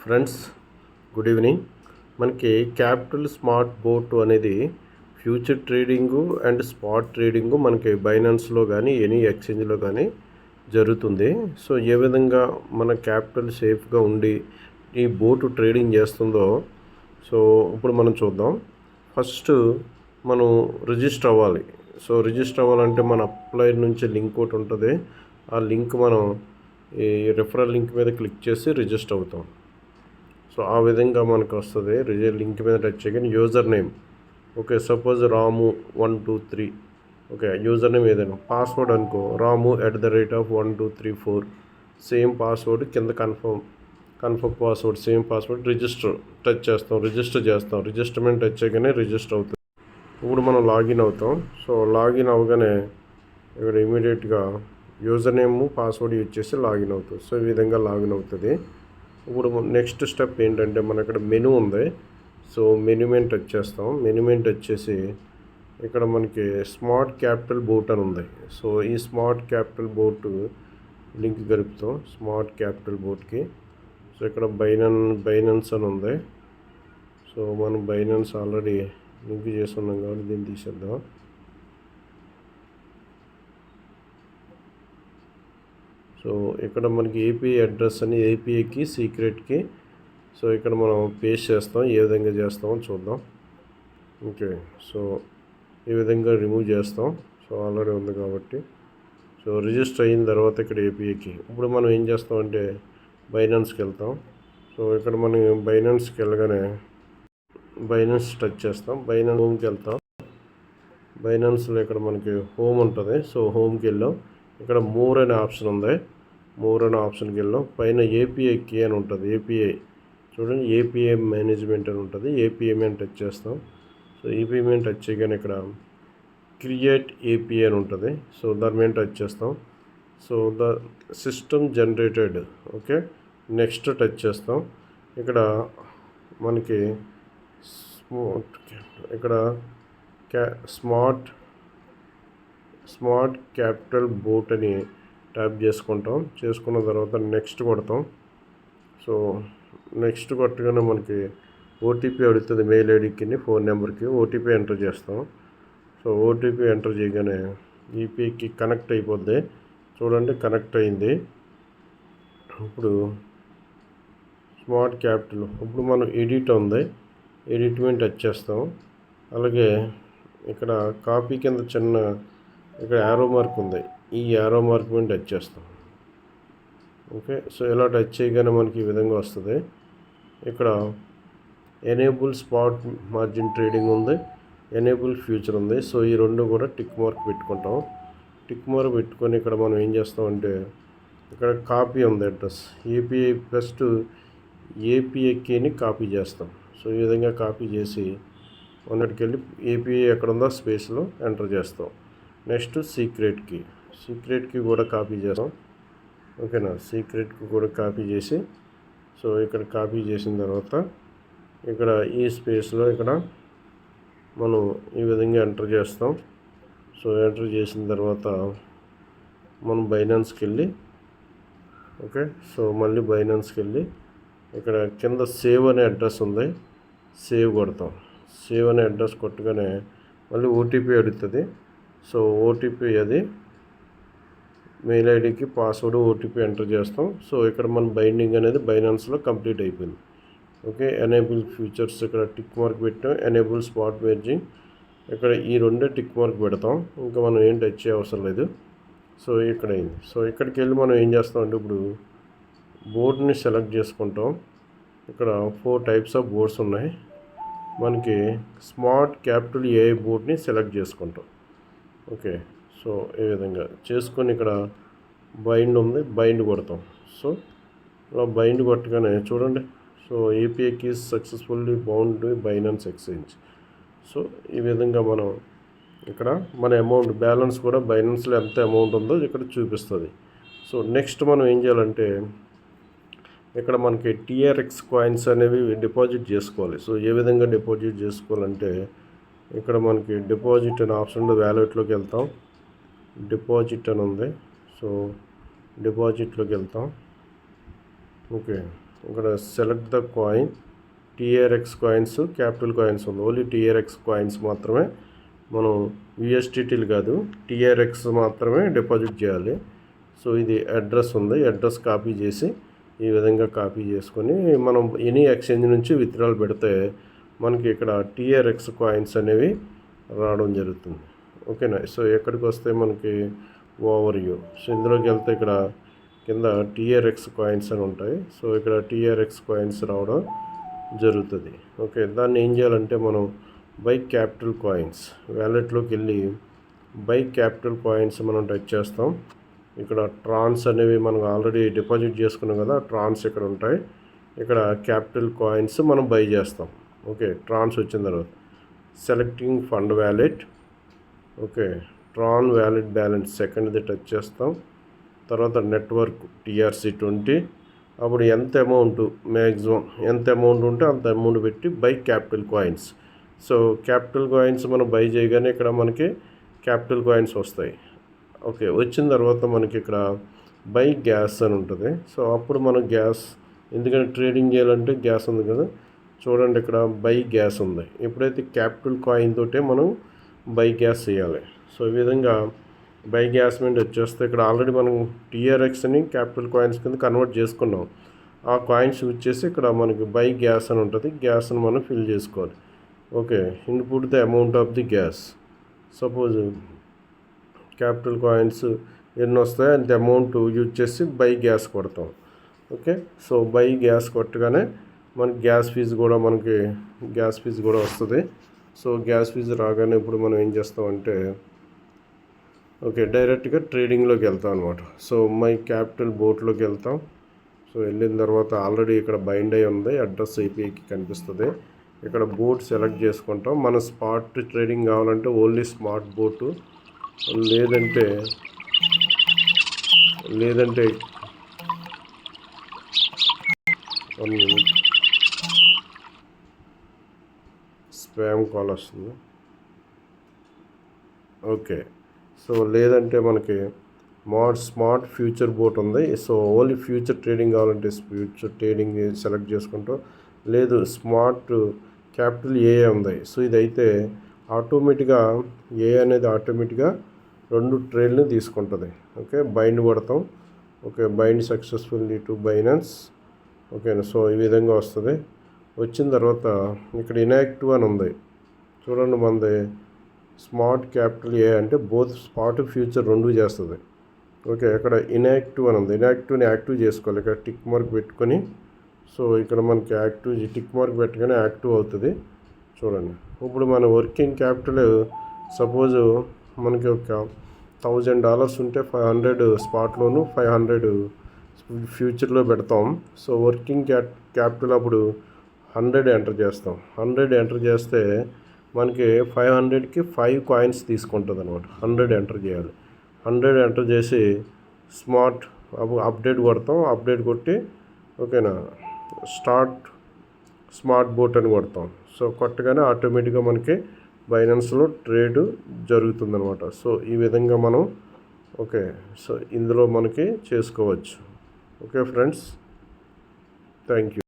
Friends, good evening. మనకి capital smart boat అనేది future trading and spot trading మనకి బైనాన్స్లో కానీ ఎనీ ఎక్స్చేంజ్లో కానీ జరుగుతుంది. సో ఏ విధంగా మన క్యాపిటల్ సేఫ్గా ఉండి ఈ బోటు ట్రేడింగ్ చేస్తుందో సో ఇప్పుడు మనం చూద్దాం. ఫస్ట్ మనం రిజిస్టర్ అవ్వాలి. సో రిజిస్టర్ అవ్వాలంటే మన అప్లైర్ నుంచి లింక్ ఒకటి ఉంటుంది. ఆ లింక్ మనం ఈ రెఫరల్ లింక్ మీద క్లిక్ చేసి రిజిస్టర్ అవుతాం. సో ఆ విధంగా మనకు వస్తుంది. లింక్ మీద టచ్ చేయగానే యూజర్ నేమ్, ఓకే, సపోజ్ రాము 123, ఓకే, యూజర్ నేమ్ ఏదైనా, పాస్వర్డ్ అనుకో ramu@123 4, సేమ్ పాస్వర్డ్ కింద confirm password, same password, register touch చేస్తాం, రిజిస్టర్మెంట్ టచ్ చేయగానే రిజిస్టర్ అవుతుంది. ఇప్పుడు మనం లాగిన్ అవుతాం. సో లాగిన్ అవ్వగానే ఇక్కడ ఇమీడియట్గా యూజర్ నేమ్ పాస్వర్డ్ యూజ్ చేసి లాగిన్ అవుతుంది. సో ఈ విధంగా లాగిన్ అవుతుంది. ఇప్పుడు నెక్స్ట్ స్టెప్ ఏంటంటే మన ఇక్కడ మెనూ ఉంది. సో మెనూ మీద టచ్ చేస్తాం. మెనూ మీద టచ్ చేసి ఇక్కడ మనకి స్మార్ట్ క్యాపిటల్ బోట్ అని ఉంది. సో ఈ స్మార్ట్ క్యాపిటల్ బోట్ లింక్ గడుపుతాం స్మార్ట్ క్యాపిటల్ బోట్కి. సో ఇక్కడ బైనాన్స్ అని ఉంది. సో మనం బైనాన్స్ ఆల్రెడీ లింక్ చేసి ఉన్నాం కాబట్టి దీన్ని తీసేద్దాం. సో ఇక్కడ మనకి ఏపీఐ అడ్రస్ అని ఏపీఐకి సీక్రెట్కి సో ఇక్కడ మనం పేస్ట్ చేస్తాం. ఏ విధంగా చేస్తామో చూద్దాం. ఓకే, సో ఈ విధంగా రిమూవ్ చేస్తాం. సో ఆల్రెడీ ఉంది కాబట్టి. సో రిజిస్టర్ అయిన తర్వాత ఇక్కడ ఏపీఐకి ఇప్పుడు మనం ఏం చేస్తామంటే బైనాన్స్కి వెళ్తాం. సో ఇక్కడ మనం బైనాన్స్కి వెళ్ళగానే బైనాన్స్ టచ్ చేస్తాం. బైనాన్స్ హోమ్కి వెళ్తాం. బైనాన్స్లో ఇక్కడ మనకి హోమ్ ఉంటుంది. సో హోమ్కి వెళ్ళాం. ఇక్కడ మోర్ అనే ఆప్షన్ ఉంది. మోర్ అనే ఆప్షన్కి వెళ్ళాం. పైన ఏపీఐ కీ అని ఉంటుంది. ఏపీఐ చూడండి, ఏపీఐ మేనేజ్మెంట్ అని ఉంటుంది. ఏపీఐ మీద టచ్ చేస్తాం. సో ఏపీఐ మీద టచ్ చేయగానే ఇక్కడ క్రియేట్ ఏపీఐ అని ఉంటుంది. సో దాని మీద టచ్ చేస్తాం. So the system generated, okay, next touch చేస్తాం. ఇక్కడ మనకి ఇక్కడ స్మార్ట్ క్యాపిటల్ బోట్ అని ట్యాప్ చేసుకున్న తర్వాత నెక్స్ట్ కొడతాం. సో నెక్స్ట్ కొట్టగానే మనకి ఓటీపీ అడుగుతుంది. మెయిల్ ఐడికి, ఫోన్ నెంబర్కి ఓటీపీ ఎంటర్ చేస్తాం. సో ఓటీపీ ఎంటర్ చేయగానే ఈపీఐకి కనెక్ట్ అయిపోద్ది. చూడండి, కనెక్ట్ అయింది. ఇప్పుడు స్మార్ట్ క్యాపిటల్ ఇప్పుడు మనం ఎడిట్ ఉంది. ఎడిట్ మీద టచ్ చేస్తాం. అలాగే ఇక్కడ కాపీ కింద చిన్న ఇక్కడ యారో మార్క్ ఉంది. ఈ యారో మార్క్ మీద టచ్ చేస్తాం. ఓకే, సో ఇలా టచ్ చేయగానే మనకి ఈ విధంగా వస్తుంది. ఇక్కడ ఎనేబుల్ స్పాట్ మార్జిన్ ట్రేడింగ్ ఉంది, ఎనేబుల్ ఫ్యూచర్ ఉంది. సో ఈ రెండు కూడా టిక్ మార్క్ పెట్టుకుంటాం. టిక్ మార్క్ పెట్టుకొని ఇక్కడ మనం ఏం చేస్తామంటే ఇక్కడ కాపీ ఉంది అడ్రస్, ఏపీఐ ఫస్ట్ ఏపీఐ కీని కాపీ చేస్తాం. సో ఈ విధంగా కాపీ చేసి మొన్నటికి వెళ్ళి ఏపీఐ ఎక్కడ ఉందో స్పేస్లో ఎంటర్ చేస్తాం. నెక్స్ట్ సీక్రెట్ కీ కూడా కాపీ చేస్తాం. ఓకేనా, సీక్రెట్ కీ కూడా కాపీ చేసి సో ఇక్కడ కాపీ చేసిన తర్వాత ఇక్కడ ఈ స్పేస్లో ఇక్కడ మనం ఈ విధంగా ఎంటర్ చేస్తాం. సో ఎంటర్ చేసిన తర్వాత మనం బైనాన్స్కి వెళ్ళి, ఓకే, సో మళ్ళీ బైనాన్స్కి వెళ్ళి ఇక్కడ కింద సేవ్ అనే అడ్రస్ ఉంది. సేవ్ కొడతాం. సేవ్ అనే అడ్రస్ కొట్టగానే మళ్ళీ ఓటీపీ అడుగుతుంది. సో ఓటీపీ అది మెయిల్ ఐడికి పాస్వర్డ్ ఓటీపీ ఎంటర్ చేస్తాం. సో ఇక్కడ మన బైండింగ్ అనేది బైనాన్స్లో కంప్లీట్ అయిపోయింది. ఓకే, ఎనేబుల్ ఫ్యూచర్స్ ఇక్కడ టిక్ మార్క్ పెట్టాం. ఎనేబుల్ స్పాట్ మార్జిన్ ఇక్కడ ఈ రెండే టిక్ మార్క్ పెడతాం. ఇంకా మనం ఏం టచ్ చేయ అవసరం లేదు. సో ఇక్కడ అయింది. సో ఇక్కడికి వెళ్ళి మనం ఏం చేస్తామంటే ఇప్పుడు బోర్డ్ని సెలెక్ట్ చేసుకుంటాం. ఇక్కడ 4 టైప్స్ ఆఫ్ బోర్డ్స్ ఉన్నాయి. మనకి స్మార్ట్ క్యాపిటల్ ఏఐ బోర్డ్ని సెలెక్ట్ చేసుకుంటాం. ఓకే, సో ఈ విధంగా చేసుకొని ఇక్కడ బైండ్ ఉంది, బైండ్ కొడతాం. సో ఇలా బైండ్ కొట్టగానే చూడండి, సో ఏపీఐకి successfully bound Binance exchange. So ఈ విధంగా మనం ఇక్కడ మన అమౌంట్ బ్యాలెన్స్ కూడా బైనాన్స్లో ఎంత అమౌంట్ ఉందో ఇక్కడ చూపిస్తుంది. సో నెక్స్ట్ మనం ఏం చేయాలంటే ఇక్కడ మనకి టీఆర్ఎక్స్ కాయిన్స్ అనేవి డిపాజిట్ చేసుకోవాలి. సో ఏ విధంగా డిపాజిట్ చేసుకోవాలంటే ఇక్కడ మనకి డిపాజిట్ అనే ఆప్షన్లో వ్యాలెట్లోకి వెళ్తాం. డిపాజిట్ అని ఉంది. సో డిపాజిట్లోకి వెళ్తాం. ఓకే, ఇక్కడ select the coin, TRX coins, capital coins ఉంది. ఓన్లీ టీఆర్ఎక్స్ కాయిన్స్ మాత్రమే మనం యూఎస్టీటీలు కాదు, టీఆర్ఎక్స్ మాత్రమే డిపాజిట్ చేయాలి. సో ఇది అడ్రస్ ఉంది, అడ్రస్ కాపీ చేసి ఈ విధంగా కాపీ చేసుకొని మనం ఎనీ ఎక్స్చేంజ్ నుంచి విత్డ్రాల్ పెడితే మనకి ఇక్కడ టీఆర్ఎక్స్ కాయిన్స్ అనేవి రావడం జరుగుతుంది. ఓకేనా. సో ఎక్కడికి వస్తే మనకి ఓవర్ వ్యూ. సో ఇందులోకి వెళ్తే ఇక్కడ కింద టీఆర్ఎక్స్ కాయిన్స్ అని ఉంటాయి. సో ఇక్కడ టీఆర్ఎక్స్ కాయిన్స్ రావడం జరుగుతుంది. ఓకే, దాన్ని ఏం చేయాలంటే మనం బై క్యాపిటల్ కాయిన్స్ వ్యాలెట్లోకి వెళ్ళి బై క్యాపిటల్ కాయిన్స్ మనం టచ్ చేస్తాం. ఇక్కడ ట్రాన్స్ అనేవి మనం ఆల్రెడీ డిపాజిట్ చేసుకున్నాం కదా, ట్రాన్స్ ఇక్కడ ఉంటాయి. ఇక్కడ క్యాపిటల్ కాయిన్స్ మనం బై చేస్తాం. ఓకే, ట్రాన్స్ వచ్చిన తర్వాత selecting fund wallet. Okay, Tron wallet balance సెకండ్ది టచ్ చేస్తాం. తర్వాత నెట్వర్క్ TRC20. అప్పుడు ఎంత అమౌంట్ మ్యాక్సిమం ఎంత అమౌంట్ ఉంటే అంత అమౌంట్ పెట్టి by capital coins. So capital coins మనం బై చేయగానే ఇక్కడ మనకి క్యాపిటల్ కాయిన్స్ వస్తాయి. ఓకే, వచ్చిన తర్వాత మనకి ఇక్కడ బై గ్యాస్ అని ఉంటుంది. సో అప్పుడు మనం గ్యాస్, ఎందుకంటే ట్రేడింగ్ చేయాలంటే గ్యాస్ ఉంది కదా, చూడండి ఇక్కడ బై గ్యాస్ ఉంది. ఎప్పుడైతే క్యాపిటల్ కాయిన్ తోటే మనం బై గ్యాస్ చేయాలి. సో ఈ విధంగా బై గ్యాస్ మీద వచ్చేస్తే ఇక్కడ ఆల్రెడీ మనం టీఆర్ఎక్స్ని క్యాపిటల్ కాయిన్స్ కింద కన్వర్ట్ చేసుకున్నాం. ఆ కాయిన్స్ యూజ్ చేసి ఇక్కడ మనకి బై గ్యాస్ అని ఉంటుంది, గ్యాస్ని మనం ఫిల్ చేసుకోవాలి. Okay, input the amount of the gas. Suppose capital coins ఎన్ని వస్తాయో అంత అమౌంట్ యూజ్ చేసి బై గ్యాస్ కొడతాం. ఓకే, సో బై గ్యాస్ కొట్టగానే మనకి గ్యాస్ ఫీజు కూడా వస్తుంది. సో గ్యాస్ ఫీజు రాగానే ఇప్పుడు మనం ఏం చేస్తామంటే ఓకే డైరెక్ట్గా ట్రేడింగ్లోకి వెళ్తాం అనమాట. సో మై క్యాపిటల్ బోట్లోకి వెళ్తాం. సో వెళ్ళిన తర్వాత ఆల్రెడీ ఇక్కడ బైండ్ అయి ఉంది, అడ్రస్ ఏపీఐకి కనిపిస్తుంది. ఇక్కడ బోట్ సెలెక్ట్ చేసుకుంటాం. మన స్పాట్ ట్రేడింగ్ కావాలంటే ఓన్లీ స్మార్ట్ బోటు, లేదంటే స్పామ్ కాల్ వస్తుంది. ఓకే, సో లేదంటే మనకి స్మార్ట్ ఫ్యూచర్ బోట్ ఉంది. సో ఓన్లీ ఫ్యూచర్ ట్రేడింగ్ కావాలంటే ఫ్యూచర్ ట్రేడింగ్ సెలెక్ట్ చేసుకుంటాం. లేదు స్మార్ట్ క్యాపిటల్ ఏ ఉంది. సో ఇదైతే ఆటోమేటిక్గా అనేది ఆటోమేటిక్గా 2 ట్రేడ్ని తీసుకుంటుంది. ఓకే, బైండ్ కొడతాం. Okay, bind successfully to Binance. ఓకేనా. సో ఈ విధంగా వస్తుంది. వచ్చిన తర్వాత ఇక్కడ ఇన్యాక్టివ్ అని ఉంది చూడండి. మనది స్మార్ట్ క్యాపిటల్ ఏ అంటే బోత్ స్పాట్ ఫ్యూచర్ 2 చేస్తుంది. ఓకే, ఇక్కడ ఇన్యాక్టివ్ అని ఉంది. ఇన్యాక్టివ్ని యాక్టివ్ చేసుకోవాలి. ఇక్కడ టిక్ మార్క్ పెట్టుకొని, సో ఇక్కడ మనకి యాక్టివ్ టిక్ మార్క్ పెట్టగానే యాక్టివ్ అవుతుంది. చూడండి, ఇప్పుడు మన వర్కింగ్ క్యాపిటల్ సపోజ్ మనకి ఒక $1000 ఉంటే 500 స్పాట్లోను 500 ఫ్యూచర్లో పెడతాం. సో వర్కింగ్ క్యాపిటల్ అప్పుడు 100 ఎంటర్ చేస్తాం. 100 ఎంటర్ చేస్తే మనకి 500కి 5 కాయిన్స్ తీసుకుంటుంది అనమాట. 100 ఎంటర్ చేయాలి. 100 ఎంటర్ చేసి అప్డేట్ కొడతాం. అప్డేట్ కొట్టి ఓకేనా స్మార్ట్ బోట్ అని కొడతాం. సో కొట్టగానే ఆటోమేటిక్గా మనకి బైనాన్స్లో ట్రేడ్ జరుగుతుందనమాట. సో ఈ విధంగా మనం ఓకే సో ఇందులో మనకి చేసుకోవచ్చు. Okay friends, thank you.